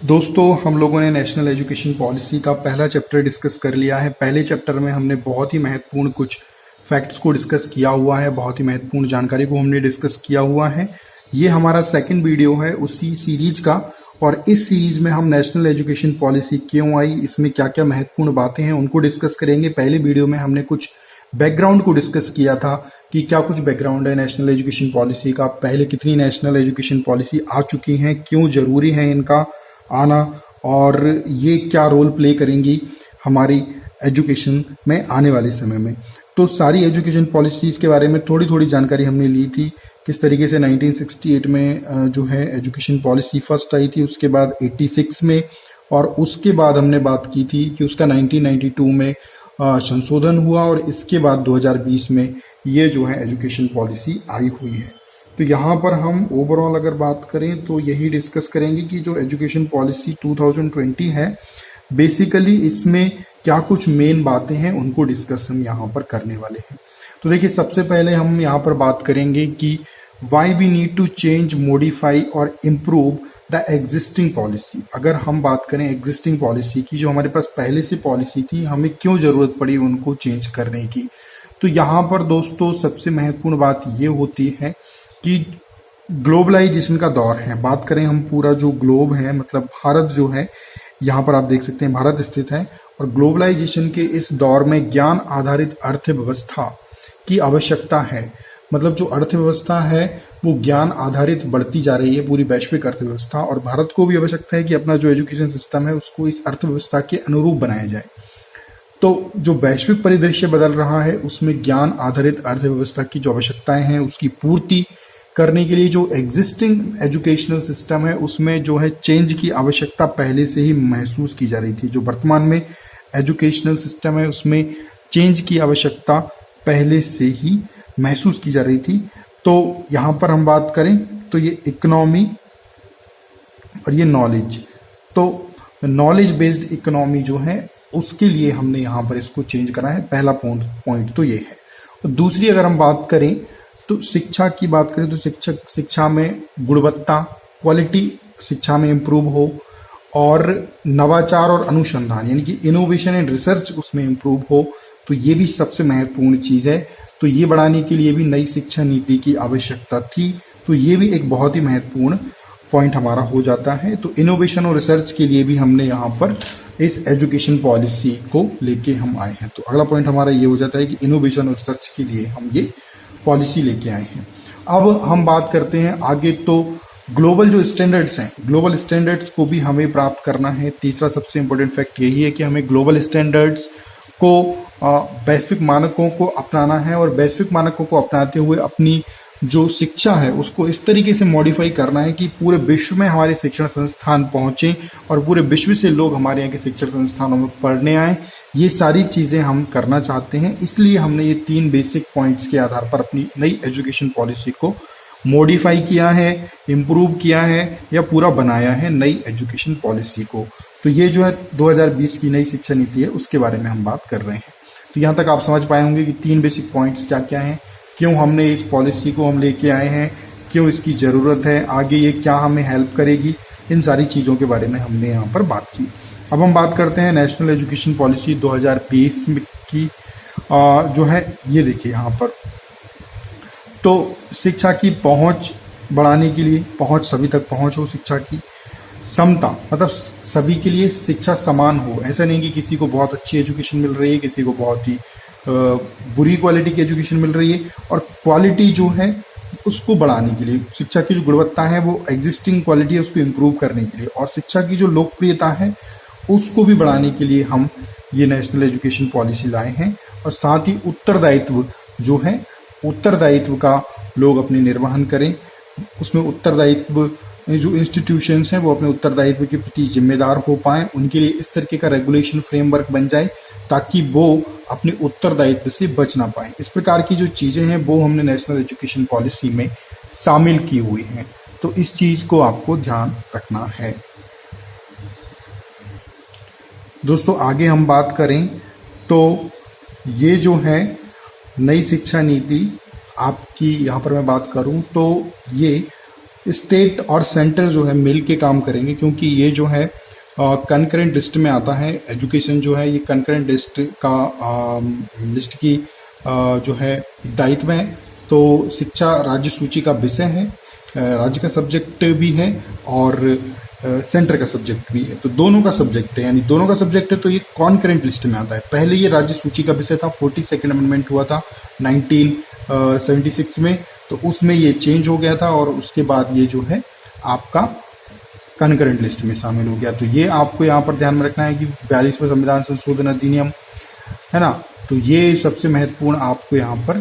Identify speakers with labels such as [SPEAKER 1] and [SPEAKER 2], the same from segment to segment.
[SPEAKER 1] दोस्तों, हम लोगों ने नेशनल एजुकेशन पॉलिसी का पहला चैप्टर डिस्कस कर लिया है। पहले चैप्टर में हमने बहुत ही महत्वपूर्ण कुछ फैक्ट्स को डिस्कस किया हुआ है, बहुत ही महत्वपूर्ण जानकारी को हमने डिस्कस किया हुआ है। ये हमारा सेकंड वीडियो है उसी सीरीज का, और इस सीरीज में हम नेशनल एजुकेशन पॉलिसी क्यों आई, इसमें क्या क्या महत्वपूर्ण बातें हैं उनको डिस्कस करेंगे। पहले वीडियो में हमने कुछ बैकग्राउंड को डिस्कस किया था कि क्या कुछ बैकग्राउंड है नेशनल एजुकेशन पॉलिसी का, पहले कितनी नेशनल एजुकेशन पॉलिसी आ चुकी हैं, क्यों जरूरी है इनका आना, और ये क्या रोल प्ले करेंगी हमारी एजुकेशन में आने वाले समय में। तो सारी एजुकेशन पॉलिसीज के बारे में थोड़ी थोड़ी जानकारी हमने ली थी, किस तरीके से 1968 में जो है एजुकेशन पॉलिसी फर्स्ट आई थी, उसके बाद 86 में, और उसके बाद हमने बात की थी कि उसका 1992 में संशोधन हुआ, और इसके बाद 2020 में ये जो है एजुकेशन पॉलिसी आई हुई है। तो यहाँ पर हम ओवरऑल अगर बात करें तो यही डिस्कस करेंगे कि जो एजुकेशन पॉलिसी 2020 है, बेसिकली इसमें क्या कुछ मेन बातें हैं उनको डिस्कस हम यहाँ पर करने वाले हैं। तो देखिए, सबसे पहले हम यहाँ पर बात करेंगे कि why we need to change, modify और इम्प्रूव द एग्जिस्टिंग पॉलिसी। अगर हम बात करें एग्जिस्टिंग पॉलिसी की, जो हमारे पास पहले से पॉलिसी थी, हमें क्यों जरूरत पड़ी उनको चेंज करने की। तो यहाँ पर दोस्तों सबसे महत्वपूर्ण बात ये होती है कि ग्लोबलाइजेशन का दौर है। बात करें हम पूरा जो ग्लोब है, मतलब भारत जो है, यहाँ पर आप देख सकते हैं भारत स्थित है, और ग्लोबलाइजेशन के इस दौर में ज्ञान आधारित अर्थव्यवस्था की आवश्यकता है। मतलब जो अर्थव्यवस्था है वो ज्ञान आधारित बढ़ती जा रही है, पूरी वैश्विक अर्थव्यवस्था, और भारत को भी आवश्यकता है कि अपना जो एजुकेशन सिस्टम है उसको इस अर्थव्यवस्था के अनुरूप बनाया जाए। तो जो वैश्विक परिदृश्य बदल रहा है उसमें ज्ञान आधारित अर्थव्यवस्था की जो आवश्यकताएं हैं उसकी पूर्ति करने के लिए जो एग्जिस्टिंग एजुकेशनल सिस्टम है उसमें जो है चेंज की आवश्यकता पहले से ही महसूस की जा रही थी। जो वर्तमान में एजुकेशनल सिस्टम है उसमें चेंज की आवश्यकता पहले से ही महसूस की जा रही थी। तो यहाँ पर हम बात करें तो ये इकोनॉमी और ये नॉलेज, तो नॉलेज बेस्ड इकोनॉमी जो है उसके लिए हमने यहाँ पर इसको चेंज करा है। पहला पॉइंट तो ये है। और दूसरी अगर हम बात करें तो शिक्षा की बात करें तो शिक्षा में गुणवत्ता, क्वालिटी शिक्षा में इम्प्रूव हो, और नवाचार और अनुसंधान यानी कि इनोवेशन एंड रिसर्च उसमें इम्प्रूव हो, तो ये भी सबसे महत्वपूर्ण चीज़ है। तो ये बढ़ाने के लिए भी नई शिक्षा नीति की आवश्यकता थी। तो ये भी एक बहुत ही महत्वपूर्ण पॉइंट हमारा हो जाता है। तो इनोवेशन और रिसर्च के लिए भी हमने यहाँ पर इस एजुकेशन पॉलिसी को लेके हम आए हैं। तो अगला पॉइंट हमारा ये हो जाता है कि इनोवेशन और रिसर्च के लिए हम ये पॉलिसी लेके आए हैं। अब हम बात करते हैं आगे, तो ग्लोबल जो स्टैंडर्ड्स हैं, ग्लोबल स्टैंडर्ड्स को भी हमें प्राप्त करना है। तीसरा सबसे इंपॉर्टेंट फैक्ट यही है कि हमें ग्लोबल स्टैंडर्ड्स को, वैश्विक मानकों को अपनाना है, और वैश्विक मानकों को अपनाते हुए अपनी जो शिक्षा है उसको इस तरीके से मॉडिफाई करना है कि पूरे विश्व में हमारे शिक्षण संस्थान पहुंचे और पूरे विश्व से लोग हमारे यहाँ के शिक्षण संस्थानों में पढ़ने आए। ये सारी चीज़ें हम करना चाहते हैं, इसलिए हमने ये 3 बेसिक पॉइंट्स के आधार पर अपनी नई एजुकेशन पॉलिसी को मॉडिफाई किया है, इम्प्रूव किया है, या पूरा बनाया है नई एजुकेशन पॉलिसी को। तो ये जो है 2020 की नई शिक्षा नीति है उसके बारे में हम बात कर रहे हैं। तो यहाँ तक आप समझ पाए होंगे कि 3 बेसिक पॉइंट्स क्या क्या हैं, क्यों हमने इस पॉलिसी को हम लेके आए हैं, क्यों इसकी ज़रूरत है, आगे ये क्या हमें हेल्प करेगी, इन सारी चीज़ों के बारे में हमने यहाँ पर बात की। अब हम बात करते हैं नेशनल एजुकेशन पॉलिसी 2020 की, जो है ये देखिए यहाँ पर। तो शिक्षा की पहुंच बढ़ाने के लिए, पहुंच सभी तक पहुंच हो, शिक्षा की समता, मतलब सभी के लिए शिक्षा समान हो। ऐसा नहीं कि किसी को बहुत अच्छी एजुकेशन मिल रही है, किसी को बहुत ही बुरी क्वालिटी की एजुकेशन मिल रही है, और क्वालिटी जो है उसको बढ़ाने के लिए, शिक्षा की जो गुणवत्ता है वो एग्जिस्टिंग क्वालिटी है उसको इम्प्रूव करने के लिए, और शिक्षा की जो लोकप्रियता है उसको भी बढ़ाने के लिए हम ये नेशनल एजुकेशन पॉलिसी लाए हैं। और साथ ही उत्तरदायित्व जो है, उत्तरदायित्व का लोग अपने निर्वहन करें, उसमें उत्तरदायित्व जो इंस्टीट्यूशंस हैं वो अपने उत्तरदायित्व के प्रति जिम्मेदार हो पाएं, उनके लिए इस तरीके का रेगुलेशन फ्रेमवर्क बन जाए ताकि वो अपने उत्तरदायित्व से बच ना पाए। इस प्रकार की जो चीज़ें हैं वो हमने नेशनल एजुकेशन पॉलिसी में शामिल की हुई हैं। तो इस चीज़ को आपको ध्यान रखना है। दोस्तों, आगे हम बात करें तो ये जो है नई शिक्षा नीति आपकी, यहाँ पर मैं बात करूँ तो ये स्टेट और सेंटर जो है मिल के काम करेंगे, क्योंकि ये जो है कंकरेंट लिस्ट में आता है। एजुकेशन जो है ये कंकरेंट लिस्ट का लिस्ट की जो है दायित्व है। तो शिक्षा राज्य सूची का विषय है, राज्य का सब्जेक्ट भी है और सेंटर का सब्जेक्ट भी है। तो दोनों का सब्जेक्ट है, यानी दोनों का सब्जेक्ट है, तो ये कॉन्करेंट लिस्ट में आता है। पहले ये राज्य सूची का विषय था, 42nd अमेंडमेंट हुआ था 1976 में, तो उसमें ये चेंज हो गया था और उसके बाद ये जो है आपका कनकरेंट लिस्ट में शामिल हो गया। तो ये आपको यहाँ पर ध्यान में रखना है कि 42वें संविधान संशोधन अधिनियम है ना, तो ये सबसे महत्वपूर्ण आपको यहाँ पर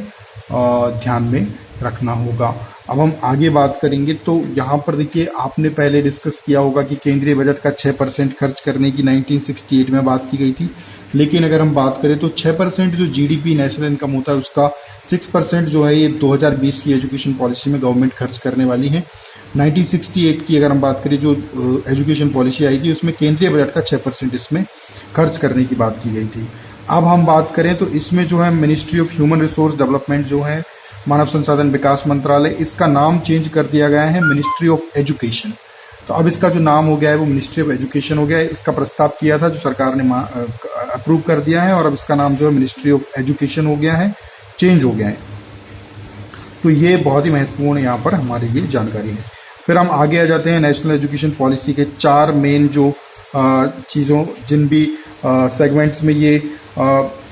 [SPEAKER 1] ध्यान में रखना होगा। अब हम आगे बात करेंगे तो यहाँ पर देखिए, आपने पहले डिस्कस किया होगा कि केंद्रीय बजट का 6% खर्च करने की 1968 में बात की गई थी, लेकिन अगर हम बात करें तो 6% जो जीडीपी नेशनल इनकम होता है उसका 6% जो है ये 2020 की एजुकेशन पॉलिसी में गवर्नमेंट खर्च करने वाली है। 1968 की अगर हम बात करें जो एजुकेशन पॉलिसी आई थी उसमें केंद्रीय बजट का 6% इसमें खर्च करने की बात की गई थी। अब हम बात करें तो इसमें जो है ministry of human resource development जो है मानव संसाधन विकास मंत्रालय, इसका नाम चेंज कर दिया गया है मिनिस्ट्री ऑफ एजुकेशन। तो अब इसका जो नाम हो गया है वो मिनिस्ट्री ऑफ एजुकेशन हो गया है। इसका प्रस्ताव किया था जो सरकार ने अप्रूव कर दिया है और अब इसका नाम जो है मिनिस्ट्री ऑफ एजुकेशन हो गया है, चेंज हो गया है। तो ये बहुत ही महत्वपूर्ण यहाँ पर हमारे लिए जानकारी है। फिर हम आगे आ जाते हैं नेशनल एजुकेशन पॉलिसी के 4 मेन जो चीज़ों जिन भी सेगमेंट्स में ये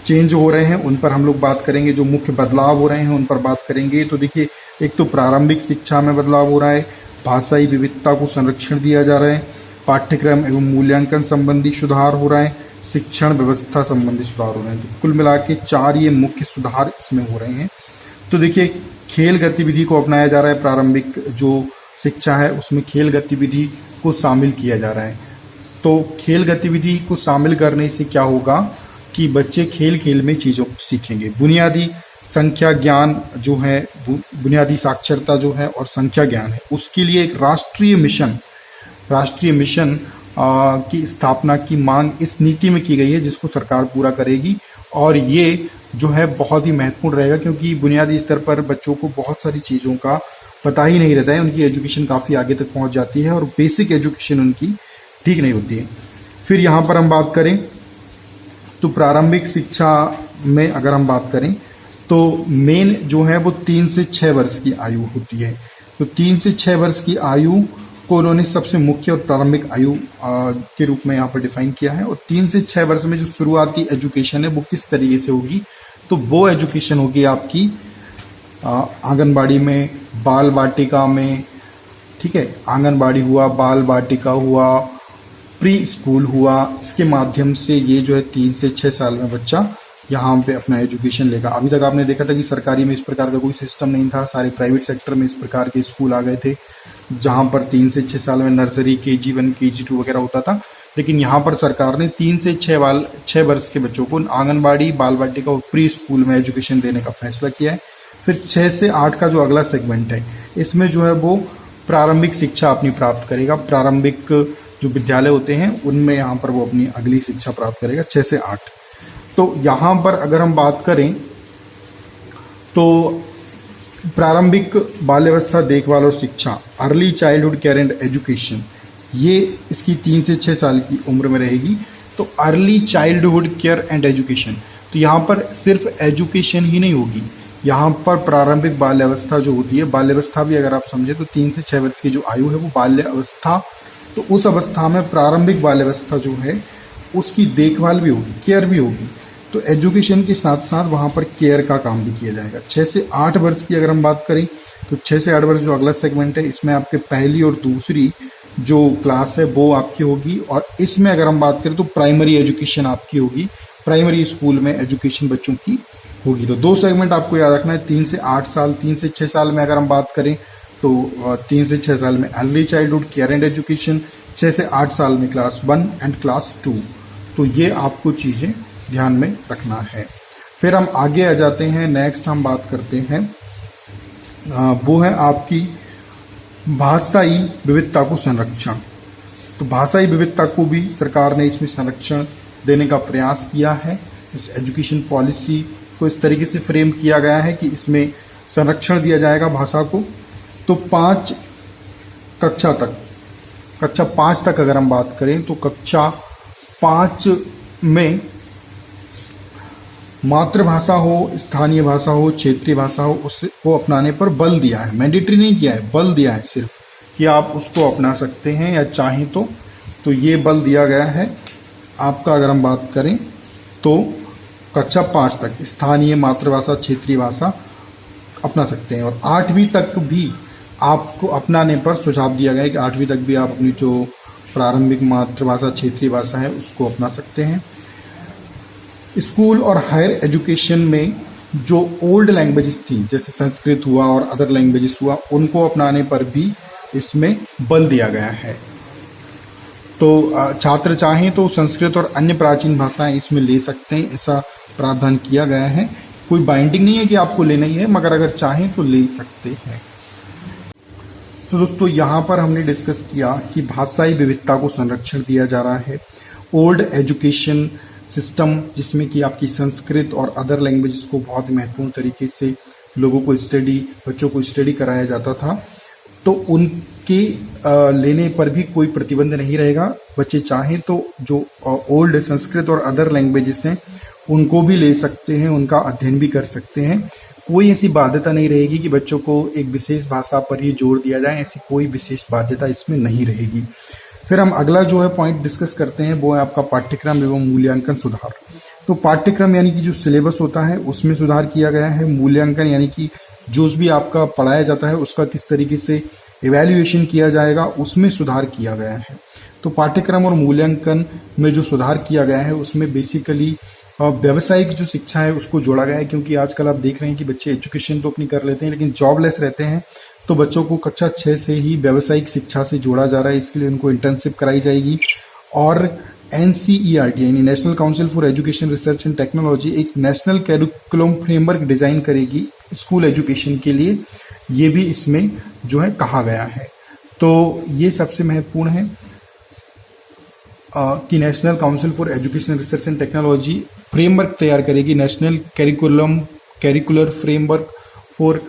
[SPEAKER 1] चेंज हो रहे हैं उन पर हम लोग बात करेंगे। जो मुख्य बदलाव हो रहे हैं उन पर बात करेंगे। तो देखिए, एक तो प्रारंभिक शिक्षा में बदलाव हो रहा है, भाषाई विविधता को संरक्षण दिया जा रहा है, पाठ्यक्रम एवं मूल्यांकन संबंधी सुधार हो रहा है, शिक्षण व्यवस्था संबंधी सुधार हो रहे हैं। तो कुल मिला के 4 ये मुख्य सुधार इसमें हो रहे हैं। तो देखिए, खेल गतिविधि को अपनाया जा रहा है, प्रारंभिक जो शिक्षा है उसमें खेल गतिविधि को शामिल किया जा रहा है। तो खेल गतिविधि को शामिल करने से क्या होगा कि बच्चे खेल खेल में चीज़ों को सीखेंगे। बुनियादी संख्या ज्ञान जो है, बुनियादी साक्षरता जो है और संख्या ज्ञान है, उसके लिए एक राष्ट्रीय मिशन की स्थापना की मांग इस नीति में की गई है, जिसको सरकार पूरा करेगी। और ये जो है बहुत ही महत्वपूर्ण रहेगा, क्योंकि बुनियादी स्तर पर बच्चों को बहुत सारी चीज़ों का पता ही नहीं रहता है, उनकी एजुकेशन काफ़ी आगे तक पहुंच जाती है और बेसिक एजुकेशन उनकी ठीक नहीं होती है। फिर यहाँ पर हम बात करें तो प्रारंभिक शिक्षा में अगर हम बात करें तो मेन जो है वो 3 से 6 वर्ष की आयु होती है। तो 3 से 6 वर्ष की आयु को उन्होंने सबसे मुख्य और प्रारंभिक आयु के रूप में यहाँ पर डिफाइन किया है। और 3 से 6 वर्ष में जो शुरुआती एजुकेशन है वो किस तरीके से होगी, तो वो एजुकेशन होगी आपकी आंगनबाड़ी में, बाल वाटिका में, ठीक है, आंगनबाड़ी हुआ, बाल वाटिका हुआ, प्री स्कूल हुआ, इसके माध्यम से ये जो है 3 से 6 साल में बच्चा यहाँ पे अपना एजुकेशन लेगा। अभी तक आपने देखा था कि सरकारी में इस प्रकार का कोई सिस्टम नहीं था, सारे प्राइवेट सेक्टर में इस प्रकार के स्कूल आ गए थे जहाँ पर 3 से 6 साल में नर्सरी, KG1, KG2 वगैरह होता था। लेकिन यहाँ पर सरकार ने 3 से 6 वर्ष के बच्चों को आंगनबाड़ी, बाल वाटिका और प्री स्कूल में एजुकेशन देने का फैसला किया है। फिर 6 से 8 का जो अगला सेगमेंट है, इसमें जो है वो प्रारंभिक शिक्षा अपनी प्राप्त करेगा। प्रारंभिक जो विद्यालय होते हैं उनमें यहाँ पर वो अपनी अगली शिक्षा प्राप्त करेगा 6 से 8। तो यहाँ पर अगर हम बात करें तो प्रारंभिक बाल्यावस्था देखभाल और शिक्षा, early childhood care and education, ये इसकी 3 से 6 साल की उम्र में रहेगी। तो early childhood care and education, तो यहाँ पर सिर्फ एजुकेशन ही नहीं होगी, यहाँ पर प्रारंभिक बाल्यावस्था जो होती है, बाल्यावस्था भी अगर आप समझे तो 3 से 6 वर्ष की जो आयु है वो बाल्यावस्था, तो उस अवस्था में प्रारंभिक बाल्यावस्था जो है उसकी देखभाल भी होगी, केयर भी होगी। तो एजुकेशन के साथ साथ वहाँ पर केयर का काम भी किया जाएगा। 6 से 8 वर्ष की अगर हम बात करें तो 6 से 8 वर्ष जो अगला सेगमेंट है, इसमें आपके पहली और दूसरी जो क्लास है वो आपकी होगी। और इसमें अगर हम बात करें तो प्राइमरी एजुकेशन आपकी होगी, प्राइमरी स्कूल में एजुकेशन बच्चों की होगी। तो 2 सेगमेंट आपको याद रखना है, 3 से 8 साल, 3 से 6 साल में अगर हम बात करें तो 3 से 6 साल में early childhood care and education, 6 से 8 साल में क्लास 1 एंड क्लास 2। तो ये आपको चीज़ें ध्यान में रखना है। फिर हम आगे आ जाते हैं, नेक्स्ट हम बात करते हैं वो है आपकी भाषाई विविधता को संरक्षण। तो भाषाई विविधता को भी सरकार ने इसमें संरक्षण देने का प्रयास किया है। इस एजुकेशन पॉलिसी को इस तरीके से फ्रेम किया गया है कि इसमें संरक्षण दिया जाएगा भाषा को। तो 5 कक्षा तक, कक्षा 5 तक अगर हम बात करें तो कक्षा 5 में मातृभाषा हो, स्थानीय भाषा हो, क्षेत्रीय भाषा हो, उसको अपनाने पर बल दिया है। मैंडेटरी नहीं किया है, बल दिया है सिर्फ कि आप उसको अपना सकते हैं या चाहें तो ये बल दिया गया है आपका। अगर हम बात करें तो कक्षा 5 तक स्थानीय, मातृभाषा, क्षेत्रीय भाषा अपना सकते हैं, और 8वीं तक भी आपको अपनाने पर सुझाव दिया गया है कि 8वीं तक भी आप अपनी जो प्रारंभिक मातृभाषा, क्षेत्रीय भाषा है उसको अपना सकते हैं। स्कूल और हायर एजुकेशन में जो ओल्ड लैंग्वेजेस थी, जैसे संस्कृत हुआ और अदर लैंग्वेजेस हुआ, उनको अपनाने पर भी इसमें बल दिया गया है। तो छात्र चाहें तो संस्कृत और अन्य प्राचीन भाषाएं इसमें ले सकते हैं, ऐसा प्रावधान किया गया है। कोई बाइंडिंग नहीं है कि आपको लेना ही है, मगर अगर चाहें तो ले सकते हैं। तो दोस्तों यहाँ पर हमने डिस्कस किया कि भाषाई विविधता को संरक्षण दिया जा रहा है। ओल्ड एजुकेशन सिस्टम, जिसमें कि आपकी संस्कृत और अदर लैंग्वेजेस को बहुत महत्वपूर्ण तरीके से लोगों को बच्चों को स्टडी कराया जाता था, तो उनके लेने पर भी कोई प्रतिबंध नहीं रहेगा। बच्चे चाहें तो जो ओल्ड संस्कृत और अदर लैंग्वेजेस हैं उनको भी ले सकते हैं, उनका अध्ययन भी कर सकते हैं। कोई ऐसी बाध्यता नहीं रहेगी कि बच्चों को एक विशेष भाषा पर ही जोर दिया जाए, ऐसी कोई विशेष बाध्यता इसमें नहीं रहेगी। फिर हम अगला जो है पॉइंट डिस्कस करते हैं, वो है आपका पाठ्यक्रम एवं मूल्यांकन सुधार। तो पाठ्यक्रम यानी कि जो सिलेबस होता है उसमें सुधार किया गया है। मूल्यांकन यानी कि जो भी आपका पढ़ाया जाता है उसका किस तरीके से इवैल्यूएशन किया जाएगा, उसमें सुधार किया गया है। तो पाठ्यक्रम और मूल्यांकन में जो सुधार किया गया है उसमें बेसिकली व्यावसायिक जो शिक्षा है उसको जोड़ा गया है, क्योंकि आजकल आप देख रहे हैं कि बच्चे एजुकेशन तो अपनी कर लेते हैं लेकिन जॉबलेस रहते हैं। तो बच्चों को कक्षा 6 से ही व्यावसायिक शिक्षा से जोड़ा जा रहा है, इसके लिए उनको इंटर्नशिप कराई जाएगी। और NCERT यानी national council for education research and technology एक नेशनल कैरिकुलम फ्रेमवर्क डिजाइन करेगी स्कूल एजुकेशन के लिए, ये भी इसमें जो है कहा गया है। तो ये सबसे महत्वपूर्ण है कि national council for education research and technology framework तैयार करेगी, national curricular framework for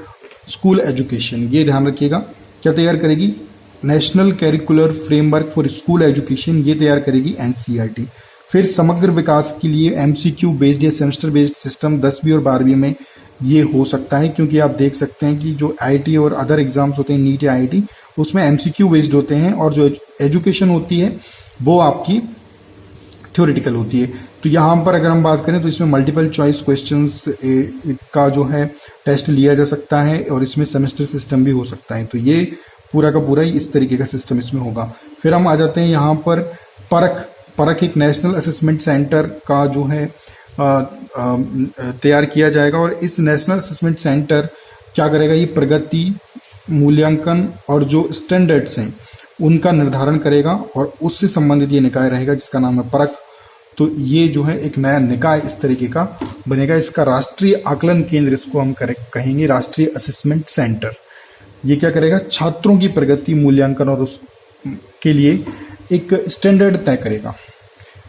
[SPEAKER 1] school education. ये ध्यान रखिएगा, क्या तैयार करेगी? National curricular framework for school education, ये तैयार करेगी NCERT। फिर समग्र विकास के लिए MCQ बेस्ड या सेमेस्टर बेस्ड सिस्टम 10वीं और 12वीं में ये हो सकता है, क्योंकि आप देख सकते हैं कि जो IIT और अदर एग्जाम्स होते हैं, नीट या IIT, उसमें MCQ बेस्ड होते हैं और जो एजुकेशन होती है वो आपकी थ्योरेटिकल होती है। तो यहाँ पर अगर हम बात करें तो इसमें मल्टीपल चॉइस क्वेश्चंस का जो है टेस्ट लिया जा सकता है और इसमें सेमेस्टर सिस्टम भी हो सकता है। तो ये पूरा का पूरा ही इस तरीके का सिस्टम इसमें होगा। फिर हम आ जाते हैं यहाँ पर परख एक नेशनल असेसमेंट सेंटर का जो है तैयार किया जाएगा, और इस नेशनल असेसमेंट सेंटर क्या करेगा? ये प्रगति, मूल्यांकन और जो स्टैंडर्ड्स हैं उनका निर्धारण करेगा, और उससे संबंधित ये निकाय रहेगा जिसका नाम है परख। तो ये जो है एक नया निकाय इस तरीके का बनेगा, इसका राष्ट्रीय आकलन केंद्र इसको हम कहेंगे, राष्ट्रीय असेसमेंट सेंटर। ये क्या करेगा? छात्रों की प्रगति, मूल्यांकन और उसके लिए एक स्टैंडर्ड तय करेगा।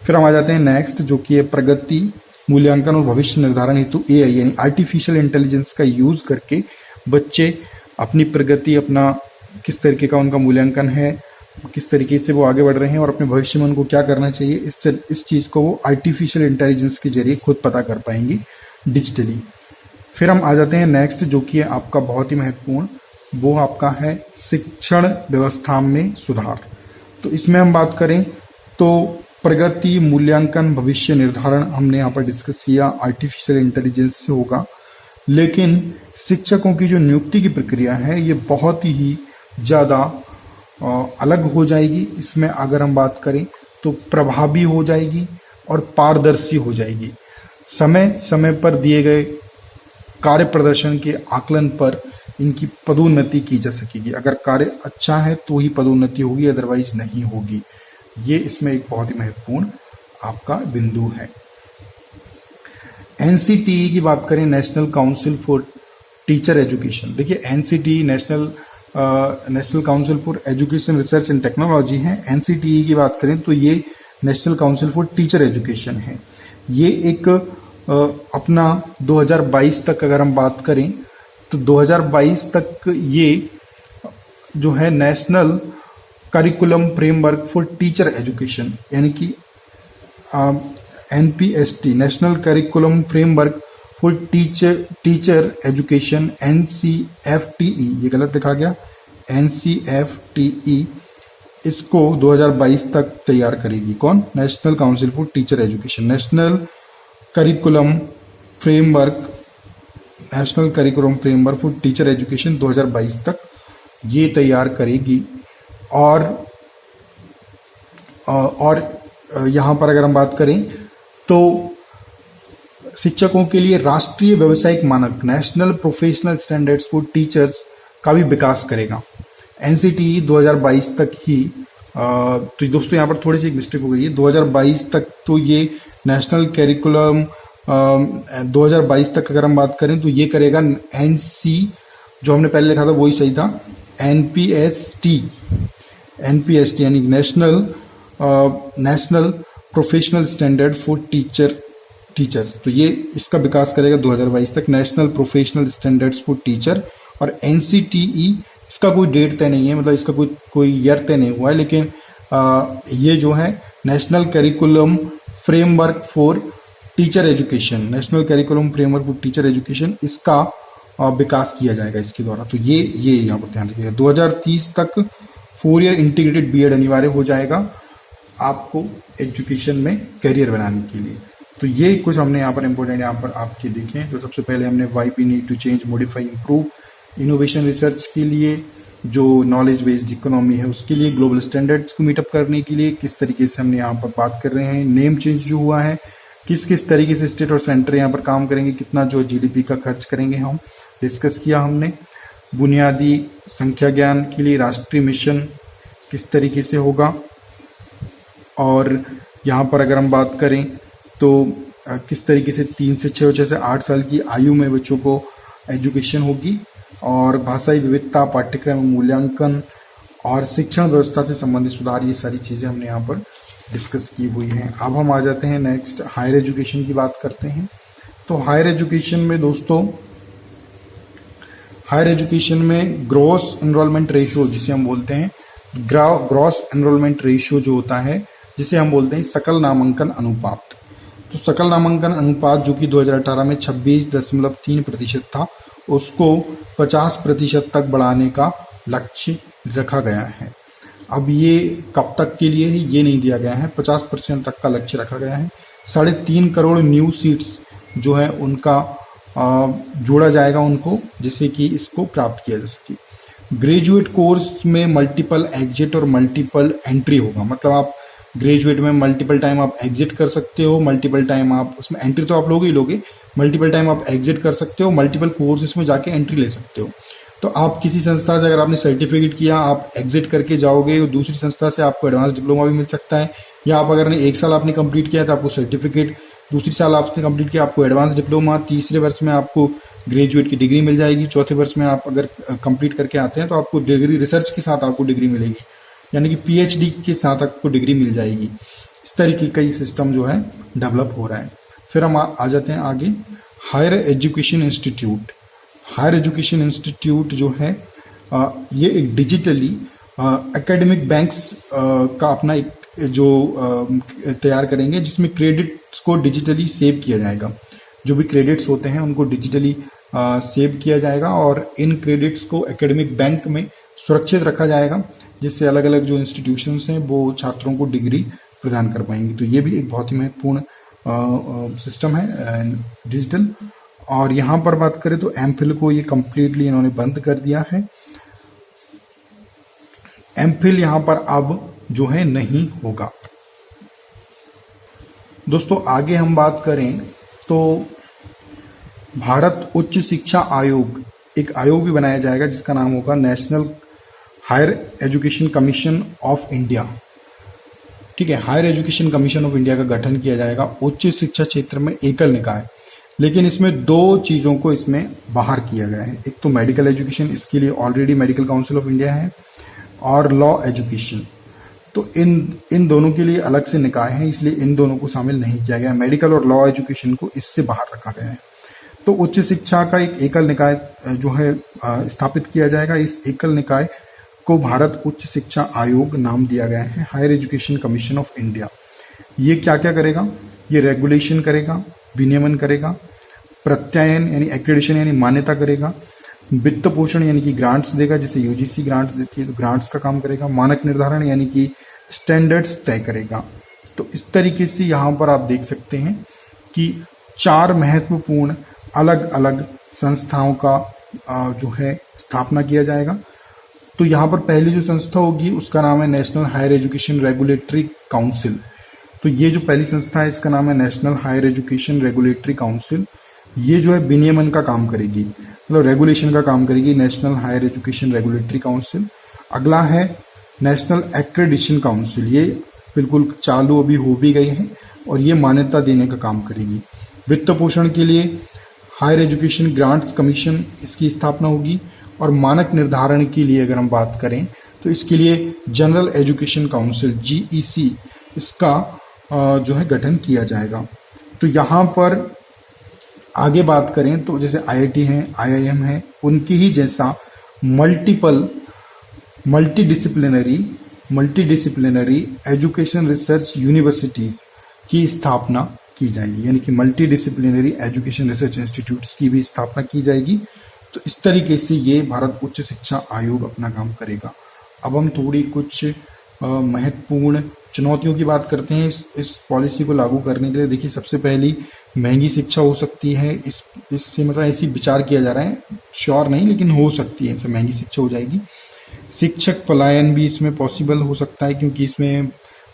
[SPEAKER 1] फिर हम आ जाते हैं नेक्स्ट, जो कि है प्रगति, मूल्यांकन और भविष्य निर्धारण हेतु AI यानी आर्टिफिशियल इंटेलिजेंस का यूज करके बच्चे अपनी प्रगति, अपना किस तरीके का उनका मूल्यांकन है, किस तरीके से वो आगे बढ़ रहे हैं और अपने भविष्य में उनको क्या करना चाहिए, इस चीज़ को वो आर्टिफिशियल इंटेलिजेंस के जरिए खुद पता कर पाएंगे डिजिटली। फिर हम आ जाते हैं नेक्स्ट, जो कि है आपका बहुत ही महत्वपूर्ण, वो आपका है शिक्षण व्यवस्था में सुधार। तो इसमें हम बात करें तो प्रगति, मूल्यांकन, भविष्य निर्धारण हमने यहाँ पर डिस्कस किया, आर्टिफिशियल इंटेलिजेंस से होगा। लेकिन शिक्षकों की जो नियुक्ति की प्रक्रिया है ये बहुत ही ज़्यादा अलग हो जाएगी। इसमें अगर हम बात करें तो प्रभावी हो जाएगी और पारदर्शी हो जाएगी। समय समय पर दिए गए कार्य प्रदर्शन के आकलन पर इनकी पदोन्नति की जा सकेगी। अगर कार्य अच्छा है तो ही पदोन्नति होगी, अदरवाइज नहीं होगी। ये इसमें एक बहुत ही महत्वपूर्ण आपका बिंदु है। NCTE की बात करें, national council for teacher education. देखिए NCTE national council for education research and technology है। NCTE की बात करें तो ये national council for teacher education है। ये एक अपना 2022 तक अगर हम बात करें तो 2022 तक ये जो है national curriculum framework for teacher education, यानी कि NPST, national curriculum framework for teacher education, NCFTE, ये गलत लिखा गया, NCFTE, इसको 2022 तक तैयार करेगी कौन? National council for teacher education. National curriculum framework for teacher education 2022 तक ये तैयार करेगी। और यहाँ पर अगर हम बात करें तो शिक्षकों के लिए राष्ट्रीय व्यावसायिक मानक, national professional standards for teachers का भी विकास करेगा। NCTE 2022 तक ही, तो दोस्तों यहाँ पर थोड़ी सी एक मिस्टेक हो गई है, 2022 तक तो ये नेशनल करिकुलम 2022 तक अगर हम बात करें तो ये करेगा NC, जो हमने पहले लिखा था वही सही था, NPST यानी national professional standard for teachers, तो ये इसका विकास करेगा 2022 तक, national professional standards for teacher. और NCTE, इसका कोई डेट तय नहीं है, मतलब इसका कोई ईयर तय नहीं हुआ है, लेकिन ये जो है national curriculum framework for teacher education, इसका विकास किया जाएगा इसके द्वारा। तो ये यहाँ पर ध्यान रखिएगा। 2030 तक 4 ईयर इंटीग्रेटेड BEd अनिवार्य हो जाएगा आपको एजुकेशन में करियर बनाने के लिए। तो ये कुछ हमने यहाँ पर इम्पोर्टेंट यहाँ पर आपके देखे। तो सबसे पहले हमने why we need to change, modify, improve, innovation research के लिए, जो नॉलेज बेस्ड इकोनॉमी है उसके लिए, ग्लोबल स्टैंडर्ड्स को मीटअप करने के लिए किस तरीके से हमने यहाँ पर बात कर रहे हैं, नेम चेंज जो हुआ है, किस किस तरीके से स्टेट और सेंटर यहाँ पर काम करेंगे, कितना जो GDP का खर्च करेंगे हम डिस्कस किया हमने। बुनियादी संख्या ज्ञान के लिए राष्ट्रीय मिशन किस तरीके से होगा, और यहाँ पर अगर हम बात करें तो किस तरीके से 3 से 6 और 6 से 8 साल की आयु में बच्चों को एजुकेशन होगी, और भाषाई विविधता, पाठ्यक्रम मूल्यांकन और शिक्षण व्यवस्था से संबंधित सुधार, ये सारी चीज़ें हमने यहाँ पर डिस्कस की हुई हैं। अब हम आ जाते हैं नेक्स्ट हायर एजुकेशन की बात करते हैं। तो हायर एजुकेशन में दोस्तों, हायर एजुकेशन में ग्रॉस एनरोलमेंट रेशियो जिसे हम बोलते हैं, ग्रॉस एनरोलमेंट रेशियो जो होता है जिसे हम बोलते हैं सकल नामांकन अनुपात। तो सकल नामांकन अनुपात जो कि 2018 में 26.3% था, उसको 50% तक बढ़ाने का लक्ष्य रखा गया है। अब ये कब तक के लिए है ये नहीं दिया गया है, 50% तक का लक्ष्य रखा गया है। 3.5 करोड़ न्यू सीट्स जो है उनका जोड़ा जाएगा उनको, जिससे कि इसको प्राप्त किया जा सके। ग्रेजुएट कोर्स में मल्टीपल एग्जिट और मल्टीपल एंट्री होगा, मतलब आप ग्रेजुएट में मल्टीपल टाइम आप एग्जिट कर सकते हो, मल्टीपल टाइम आप उसमें एंट्री तो आप लोगे ही लोगे, मल्टीपल टाइम आप एग्जिट कर सकते हो, मल्टीपल कोर्सेज में जाके एंट्री ले सकते हो। तो आप किसी संस्था से अगर आपने सर्टिफिकेट किया, आप एग्जिट करके जाओगे और दूसरी संस्था से आपको एडवांस डिप्लोमा भी मिल सकता है, या आप अगर 1 साल आपने कंप्लीट किया तो आपको सर्टिफिकेट, दूसरी साल आपने कंप्लीट किया आपको एडवांस डिप्लोमा, तीसरे वर्ष में आपको ग्रेजुएट की डिग्री मिल जाएगी, चौथे वर्ष में आप अगर कंप्लीट करके आते हैं तो आपको डिग्री, रिसर्च के साथ आपको डिग्री मिलेगी, यानी कि PhD के साथ आपको डिग्री मिल जाएगी। इस तरीके का ये सिस्टम जो है डेवलप हो रहा है। फिर हम आ जाते हैं आगे, higher education institute. Higher education institute जो है ये एक डिजिटली एकेडमिक बैंक्स का अपना एक जो तैयार करेंगे, जिसमें क्रेडिट्स को डिजिटली सेव किया जाएगा। जो भी क्रेडिट्स होते हैं उनको डिजिटली सेव किया जाएगा और इन क्रेडिट्स को एकेडमिक बैंक में सुरक्षित रखा जाएगा, जिससे अलग अलग जो इंस्टीट्यूशंस हैं वो छात्रों को डिग्री प्रदान कर पाएंगे। तो ये भी एक बहुत ही महत्वपूर्ण सिस्टम है डिजिटल। और यहाँ पर बात करें तो एमफिल को ये कम्प्लीटली इन्होंने बंद कर दिया है। एमफिल यहाँ पर अब जो है नहीं होगा। दोस्तों आगे हम बात करें तो भारत उच्च शिक्षा आयोग, एक आयोग भी बनाया जाएगा जिसका नाम होगा national higher education commission of India. ठीक है, higher education commission of India का गठन किया जाएगा उच्च शिक्षा क्षेत्र में एकल निकाय। लेकिन इसमें 2 चीज़ों को इसमें बाहर किया गया है। एक तो मेडिकल एजुकेशन, इसके लिए already medical council of India है, और लॉ एजुकेशन। तो इन दोनों के लिए अलग से निकाय हैं, इसलिए इन दोनों को शामिल नहीं किया गया। मेडिकल और लॉ एजुकेशन को इससे बाहर रखा गया है। तो उच्च शिक्षा का एक एकल निकाय जो है स्थापित किया जाएगा। इस एकल निकाय को भारत उच्च शिक्षा आयोग नाम दिया गया है, higher education commission of India. ये क्या क्या करेगा? ये रेगुलेशन करेगा, विनियमन करेगा, प्रत्यायन यानी एक्रेडिशन यानी मान्यता करेगा, वित्त पोषण यानी कि ग्रांट्स देगा, जैसे यूजीसी ग्रांट्स देती है तो ग्रांट्स का काम करेगा, मानक निर्धारण यानी कि स्टैंडर्ड्स तय करेगा। तो इस तरीके से यहाँ पर आप देख सकते हैं कि 4 महत्वपूर्ण अलग अलग संस्थाओं का जो है स्थापना किया जाएगा। तो यहाँ पर पहली जो संस्था होगी उसका नाम है national higher education regulatory council. तो ये जो पहली संस्था है इसका नाम है national higher education regulatory council. ये जो है विनियमन का काम करेगी, मतलब रेगुलेशन का काम करेगी, national higher education regulatory council. अगला है नेशनल एक्रेडिशन काउंसिल, ये बिल्कुल चालू अभी हो भी गई है और ये मान्यता देने का काम करेगी। वित्त पोषण के लिए हायर एजुकेशन ग्रांट्स कमीशन, इसकी स्थापना होगी। और मानक निर्धारण के लिए अगर हम बात करें तो इसके लिए जनरल एजुकेशन काउंसिल जीईसी, इसका जो है गठन किया जाएगा। तो यहाँ पर आगे बात करें तो जैसे आईआईटी है, आईआईएम है, उनकी ही जैसा मल्टीडिसिप्लिनरी एजुकेशन रिसर्च यूनिवर्सिटीज की स्थापना की जाएगी, यानी कि मल्टीडिसिप्लिनरी एजुकेशन रिसर्च इंस्टीट्यूट्स की भी स्थापना की जाएगी। तो इस तरीके से ये भारत उच्च शिक्षा आयोग अपना काम करेगा। अब हम थोड़ी कुछ महत्वपूर्ण चुनौतियों की बात करते हैं इस पॉलिसी को लागू करने के लिए। देखिए, सबसे पहली महंगी शिक्षा हो सकती है, इससे मतलब ऐसी विचार किया जा रहा है, श्योर नहीं लेकिन हो सकती है, इससे महंगी शिक्षा हो जाएगी। शिक्षक पलायन भी इसमें पॉसिबल हो सकता है, क्योंकि इसमें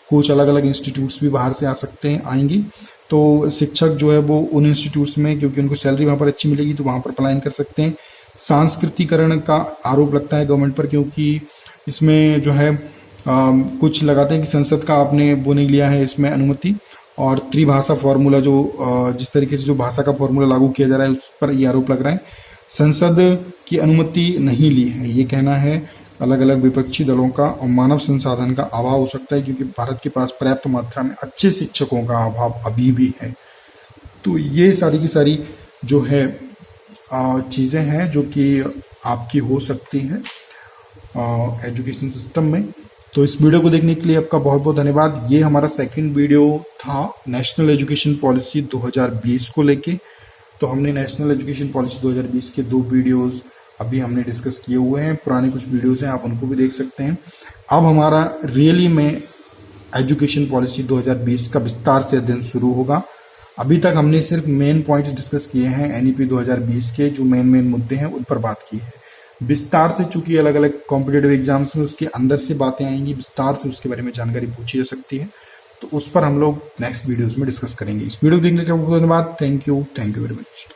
[SPEAKER 1] कुछ अलग अलग इंस्टीट्यूट्स भी बाहर से आ सकते हैं, आएंगे। तो शिक्षक जो है वो उन इंस्टीट्यूट्स में, क्योंकि उनको सैलरी वहाँ पर अच्छी मिलेगी तो वहाँ पर पलायन कर सकते हैं। सांस्कृतिकरण का आरोप लगता है गवर्नमेंट पर, क्योंकि इसमें जो है कुछ लगाते हैं कि संसद का आपने वो नहीं लिया है इसमें अनुमति, और त्रिभाषा फॉर्मूला जो जिस तरीके से जो भाषा का फॉर्मूला लागू किया जा रहा है उस पर ये आरोप लग रहा है। संसद की अनुमति नहीं ली है, ये कहना है अलग अलग विपक्षी दलों का। और मानव संसाधन का अभाव हो सकता है, क्योंकि भारत के पास पर्याप्त मात्रा में अच्छे शिक्षकों का अभाव अभी भी है। तो ये सारी की सारी जो है चीज़ें हैं जो कि आपकी हो सकती हैं एजुकेशन सिस्टम में। तो इस वीडियो को देखने के लिए आपका बहुत बहुत धन्यवाद। ये हमारा सेकंड वीडियो था नेशनल एजुकेशन पॉलिसी 2020 को लेके। तो हमने नेशनल एजुकेशन पॉलिसी 2020 के 2 वीडियोस अभी हमने डिस्कस किए हुए हैं, पुराने कुछ वीडियोस हैं, आप उनको भी देख सकते हैं। अब हमारा रियली में एजुकेशन पॉलिसी 2020 का विस्तार से अध्ययन शुरू होगा। अभी तक हमने सिर्फ मेन पॉइंट्स डिस्कस किए हैं, एनईपी 2020 के जो मेन मुद्दे हैं उन पर बात की है। विस्तार से चूंकि अलग अलग कॉम्पिटेटिव एग्जाम्स में उसके अंदर से बातें आएंगी, विस्तार से उसके बारे में जानकारी पूछी जा सकती है, तो उस पर हम लोग नेक्स्ट वीडियोस में डिस्कस करेंगे। इस वीडियो देखने के लिए बहुत धन्यवाद। Thank you very much.